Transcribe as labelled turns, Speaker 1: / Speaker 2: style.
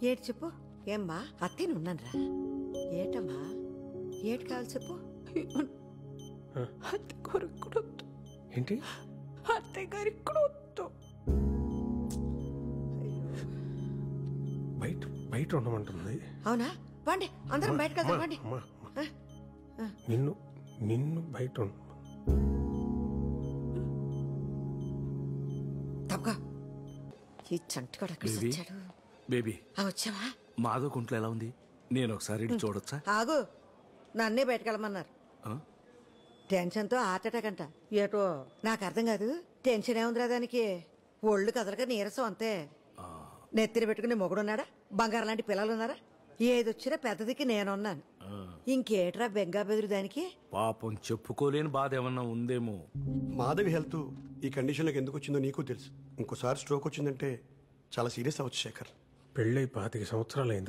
Speaker 1: ఏటి చెప్పు. ఏమ్మా అత్తేను ఉన్నానరా. ఏటమ్మా ఏటి కావాలి చెప్పు.
Speaker 2: అత్తే గారికి కూడా వద్దు.
Speaker 3: ఏంటి?
Speaker 2: అత్తే గారికి కూడా వద్దు.
Speaker 3: బయట బయట ఉండమంటుంది.
Speaker 1: అవునా? వండి అందరం బయటకు వెళ్దాం. వండి.
Speaker 3: నిన్ను నిన్ను బయట
Speaker 1: తప్పగా ఈ చంటిగాడు అక్కడ వచ్చాడు.
Speaker 4: బేబీ
Speaker 1: వచ్చావా?
Speaker 4: మాధవ్ కుంట్లో ఎలా ఉంది? నేను ఒకసారి ఇటు చూడొచ్చా?
Speaker 1: ఆగు, నన్నే బయటకెళ్ళమన్నారు. టెన్షన్తో హార్ట్ అటాక్ అంట. ఏటో నాకు అర్థం కాదు. టెన్షన్ ఏముందిరా దానికి? ఒళ్ళు కదలక నీరసం అంతే. నెత్తిన పెట్టుకుని మొగుడున్నాడా? బంగారం లాంటి పిల్లలున్నారా? ఏదొచ్చినా పెద్దదికి నేనున్నాను. ఇంకేట్రా బెంగా బెదురు దానికి?
Speaker 4: పాపం చెప్పుకోలేని బాధ ఏమన్నా ఉందేమో.
Speaker 5: మాధవి హెల్త్ ఈ కండిషన్లోకి ఎందుకు వచ్చిందో నీకు తెలుసు. ఇంకోసారి స్ట్రోక్ వచ్చిందంటే చాలా సీరియస్ అవ్వచ్చు శేఖర్.
Speaker 3: పెళ్ళై 25 సంవత్సరాలు అయిందిరా.